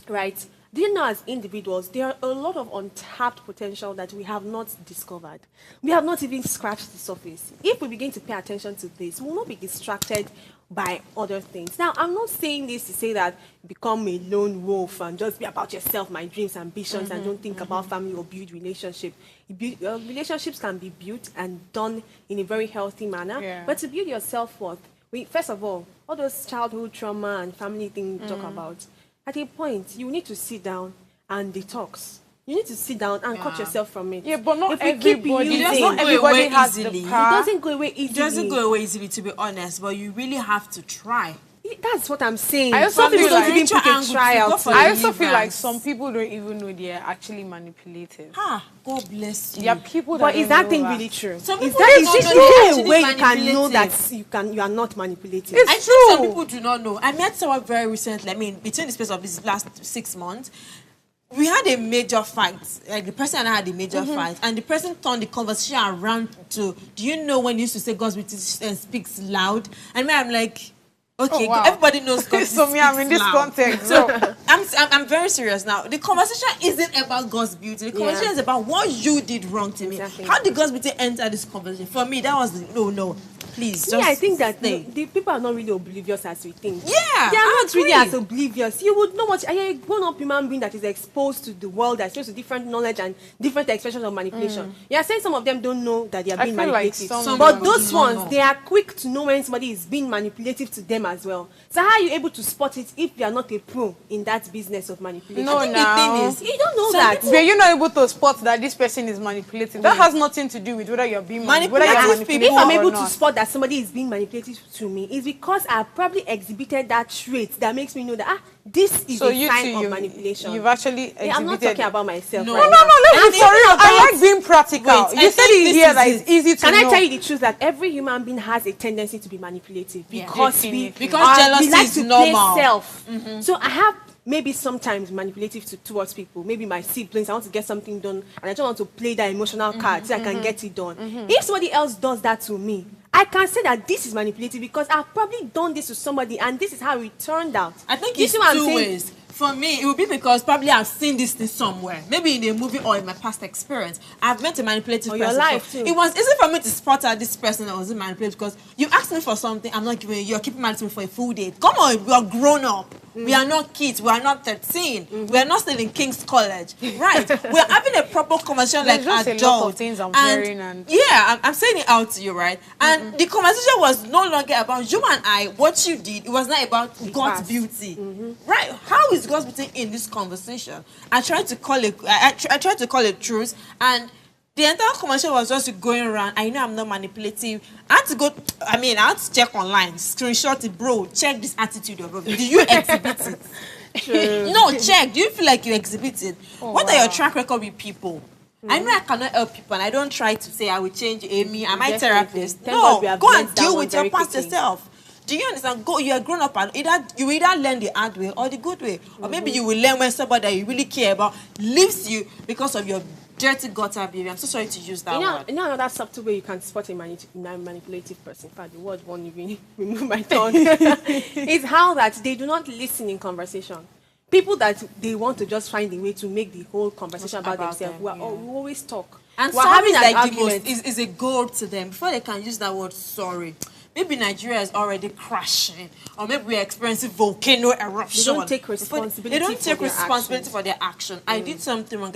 A: Right? Do you know, as individuals, there are a lot of untapped potential that we have not discovered. We have not even scratched the surface. If we begin to pay attention to this, we will not be distracted by other things. Now, I'm not saying this to say that become a lone wolf and just be about yourself, my dreams, ambitions, and don't think about family or build relationship. Relationships can be built and done in a very healthy manner. But to build your self-worth, first of all those childhood trauma and family things we talk about, at a point, you need to sit down and detox. You need to sit down and cut yourself from it.
B: Yeah, but not
C: It
B: everybody.
C: doesn't go
B: Everybody
C: away
B: has
C: easily.
B: the power.
A: It doesn't go away easily.
C: It doesn't go away easily, to be honest, but you really have to try.
A: That's what I'm saying.
B: I also feel like
A: even put a try out.
B: I also feel like some people don't even know they are actually manipulative.
C: God bless you.
B: Yeah, people that
A: But is
B: don't
A: that
B: know
A: thing
B: that.
A: really true?
C: Some
A: Is
C: people
A: there
C: don't
A: a
C: know
A: way
C: they're
A: you can know
C: manipulative.
A: that you are not manipulative?
B: It's
C: I
B: true.
C: think some people do not know. I met someone very recently. I mean, between the space of these last 6 months, we had a major fight. Like, the person and I had a major fight, and the person turned the conversation around to, do you know when you used to say God's beauty speaks loud? And me, I'm like, okay, everybody knows God's
B: So me, I'm in this context.
C: So I'm very serious now. The conversation isn't about God's beauty. The conversation is about what you did wrong to me. How did God's beauty enter this conversation? For me, that was no. Please,
A: I think that the people are not really oblivious as we think.
C: Yeah,
A: they are not really as oblivious. You would know what a grown-up human being that is exposed to the world, that's exposed to different knowledge and different expressions of manipulation. You are saying some of them don't know that they are being manipulative. But those ones, they are quick to know when somebody is being manipulative to them as well. So how are you able to spot it if you are not a pro in that business of manipulation?
B: No, now.
A: The thing is, you don't know that.
B: But you're not able to spot that this person is manipulative. That has nothing to do with whether you're being manipulative.
A: If I'm able to spot that somebody is being manipulative to me, it's because I probably exhibited that trait that makes me know that this is a sign of manipulation.
B: You've actually exhibited.
A: I'm not talking about myself.
B: No, let's be for real. I like being practical. You said it here that it's easy to know.
A: Can I tell you the truth that every human being has a tendency to be manipulative because
C: jealousy
A: we like
C: is
A: to
C: normal.
A: play self. So I have maybe sometimes manipulative towards people. Maybe my siblings, I want to get something done, and I just want to play that emotional card so I can get it done. If somebody else does that to me, I can say that this is manipulative because I've probably done this to somebody and this is how it turned out.
C: I think it's two ways. For me, it would be because probably I've seen this thing somewhere, maybe in a movie or in my past experience. I've met a manipulative person.
A: Your life too.
C: It was easy for me to spot out this person that was manipulative because you asked me for something, I'm not giving you, you're keeping mad to me for a full day. Come on, you're grown up. We are not kids. We are not 13. We are not still in King's College. Right. We are having a proper conversation like
B: just
C: adults.
B: a lot of things I'm hearing and
C: yeah, I'm saying it out to you, right? And the conversation was no longer about you and I, what you did. It was not about God's beauty. Right. How is God's beauty in this conversation? I tried to call it I tried to call it truth, and the entire conversation was just going around. I know I'm not manipulative. I had to go, I had to check online, screenshot it, bro, check this attitude of it. Do you exhibit it? No, check. Do you feel like you exhibit it? What are your track record with people? I know I cannot help people, and I don't try to say I will change Amy. Am I therapist? No, go and deal with your past yourself. Do you understand? You are grown up, and you either learn the hard way or the good way. Or maybe you will learn when somebody that you really care about leaves you because of your dirty gutter behavior. I'm so sorry to use that word.
A: You know another subtle way you can spot a manipulative person. In fact, the word won't even remove my tongue. Is how that they do not listen in conversation. People that they want to just find a way to make the whole conversation about themselves. We always talk.
C: And
A: we're
C: sorry
A: having
C: is like the most is a goal to them before they can use that word sorry. Maybe Nigeria is already crashing, or maybe we're experiencing volcano eruption.
A: They don't take responsibility.
C: They don't take responsibility for their action. I did something wrong.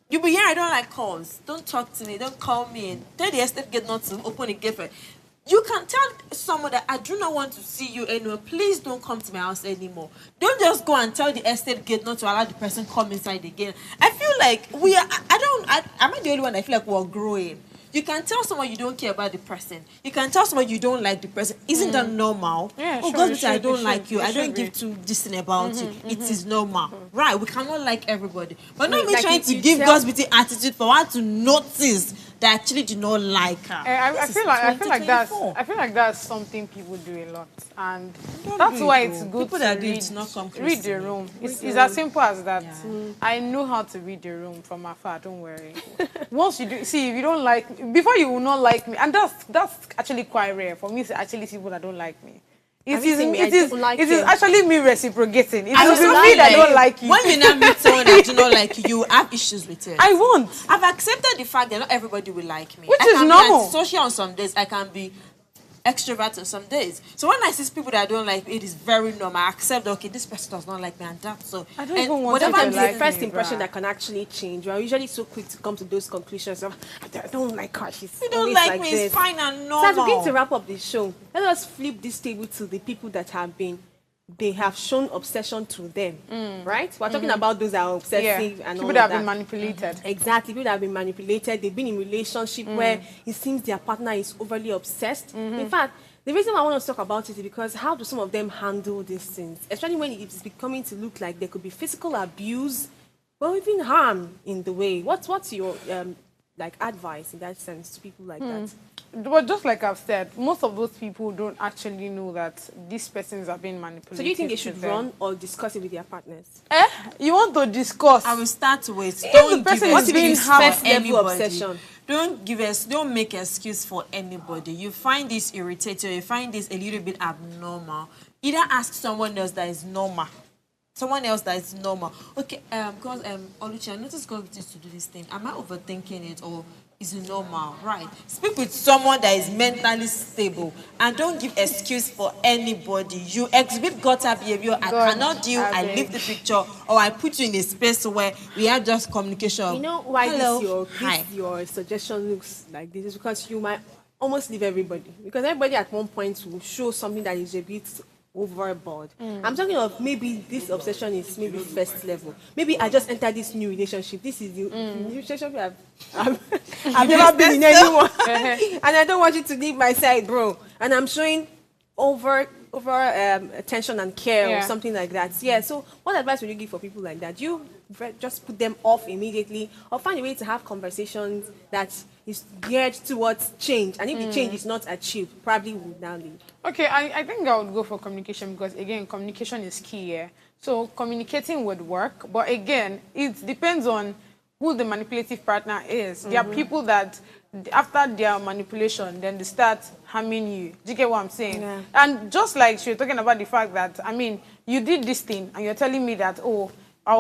C: You be here. I don't like calls. Don't talk to me. Don't call me. Tell the estate gate not to open the gate for. You can tell someone that I do not want to see you anymore. Please don't come to my house anymore. Don't just go and tell the estate gate not to allow the person come inside again. I feel like am I the only one that feel like we're growing? You can tell someone you don't care about the person. You can tell someone you don't like the person. Isn't that normal?
B: Yeah,
C: oh,
B: sure,
C: God, I don't like you. I don't give to this thing about you. It is normal. Right, we cannot like everybody. But not me trying to give God's beauty attitude for her to notice that I actually do not like her.
B: I feel like that's something people do a lot, and that's why it's good
C: people
B: to
C: that do
B: read,
C: it not come
B: read the room. It's as simple as that. Yeah. I know how to read the room from afar. Don't worry. Once you do, see, if you don't like me, before you will not like me, and that's actually quite rare for me to actually see people that don't like me. It is actually me reciprocating. It is me that don't like you.
C: When you now meet someone that do not like you, you have issues with it.
B: I won't.
C: I've accepted the fact that not everybody will like me.
B: Which is normal.
C: Be social on some days. I can be extrovert on some days. So when I see people that I don't like, it is very normal. I accept that, okay, this person does not like me, and that's so.
B: I don't even want
A: whatever
B: to like
A: the first
B: me,
A: impression that can actually change. We are usually so quick to come to those conclusions of I don't like her. She's
C: you don't
A: always
C: like me.
A: this.
C: It's fine and normal.
A: So as we begin to wrap up the show, let us flip this table to the people that they have shown obsession to them, right? We're talking about those that are obsessive and
B: people
A: all
B: that
A: that.
B: have been manipulated.
A: Exactly, people that have been manipulated. They've been in relationship where it seems their partner is overly obsessed. In fact, the reason why I want to talk about it is because how do some of them handle these things, especially when it's becoming to look like there could be physical abuse, or even harm in the way. What's your advice in that sense to people like that?
B: But just like I've said, most of those people don't actually know that these persons are being manipulated.
A: So do you think they should run or discuss it with their partners?
B: You want to discuss?
C: I will start with
B: Don't give first
A: level obsession.
C: Don't make excuse for anybody. You find this irritating, you find this a little bit abnormal. Either ask someone else that is normal. Someone else that is normal. Okay, because Oluchi, I noticed God used to do this thing. Am I overthinking it or is it normal? Right. Speak with someone that is mentally stable and don't give excuse for anybody. You exhibit gutter behavior. I cannot deal. I leave the picture, or I put you in a space where we have just communication.
A: You know why your suggestion looks like this is because you might almost leave everybody, because everybody at one point will show something that is a bit overboard. I'm talking of maybe this obsession is maybe first level. Maybe I just entered this new relationship. This is the new relationship I've never been in anyone. And I don't want you to leave my side, bro. And I'm showing over attention and care or something like that. Yeah, so what advice would you give for people like that? You just put them off immediately, or find a way to have conversations that is geared towards change, and if the change is not achieved, probably would now leave.
B: Okay, I think I would go for communication, because again, communication is key here. So communicating would work, but again, it depends on who the manipulative partner is. There are people that after their manipulation, then they start harming you. Do you get what I'm saying? Yeah. And just like she was talking about the fact that, I mean, you did this thing and you're telling me that, oh,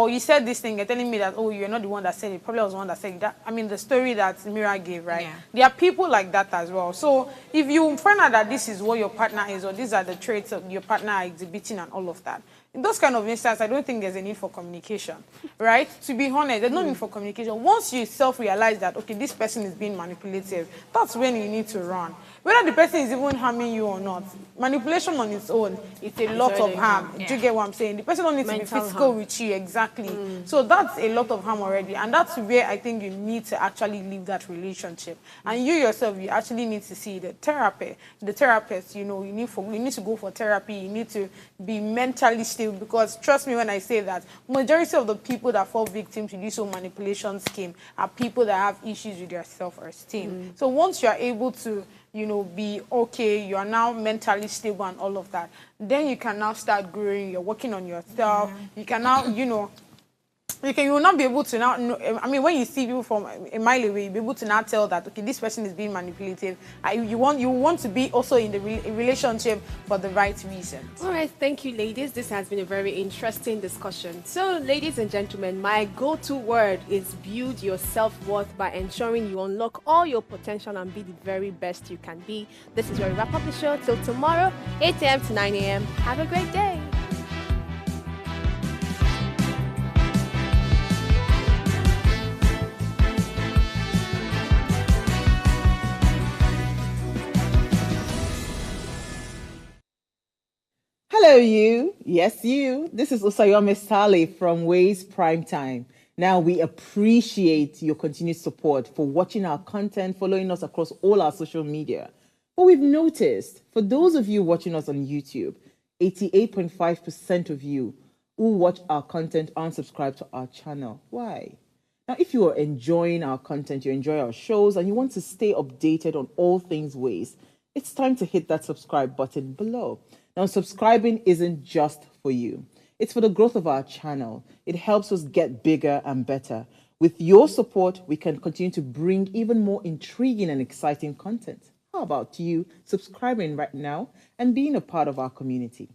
B: you said this thing, you're telling me that, oh, you're not the one that said it. Probably I was the one that said it. That, I mean, the story that Mira gave, right? Yeah. There are people like that as well. So if you find out that this is what your partner is, or these are the traits of your partner are exhibiting and all of that, in those kind of instances, I don't think there's a need for communication, right? To be honest, there's no need for communication. Once you self-realize that, okay, this person is being manipulative, that's when you need to run. Whether the person is even harming you or not, manipulation on its own, it's a lot of harm. Do you get what I'm saying? The person don't need to be physical with you, exactly. So that's a lot of harm already. And that's where I think you need to actually leave that relationship. And you yourself, you actually need to see the therapist, you know, you need to go for therapy, you need to be mentally stable, because trust me when I say that, majority of the people that fall victim to this whole manipulation scheme are people that have issues with their self-esteem. So once you are able to, you know, be okay, you are now mentally stable and all of that, then you can now start growing, you're working on yourself, you can now, you know, you will not be able to now know, I mean, when you see people from a mile away, you'll be able to now tell that, okay, this person is being manipulative. You want to be also in the relationship for the right reasons.
A: All right, thank you, ladies. This has been a very interesting discussion. So, ladies and gentlemen, my go-to word is build your self-worth by ensuring you unlock all your potential and be the very best you can be. This is where we wrap up the show. Till tomorrow, 8 a.m. to 9 a.m. Have a great day.
G: Hello, you. Yes, you. This is Usayome Sale from Ways Prime Time. Now, we appreciate your continued support for watching our content, following us across all our social media. But we've noticed, for those of you watching us on YouTube, 88.5% of you who watch our content aren't subscribed to our channel. Why? Now, if you are enjoying our content, you enjoy our shows, and you want to stay updated on all things Ways, it's time to hit that subscribe button below. Now, subscribing isn't just for you. It's for the growth of our channel. It helps us get bigger and better. With your support, we can continue to bring even more intriguing and exciting content. How about you subscribing right now and being a part of our community?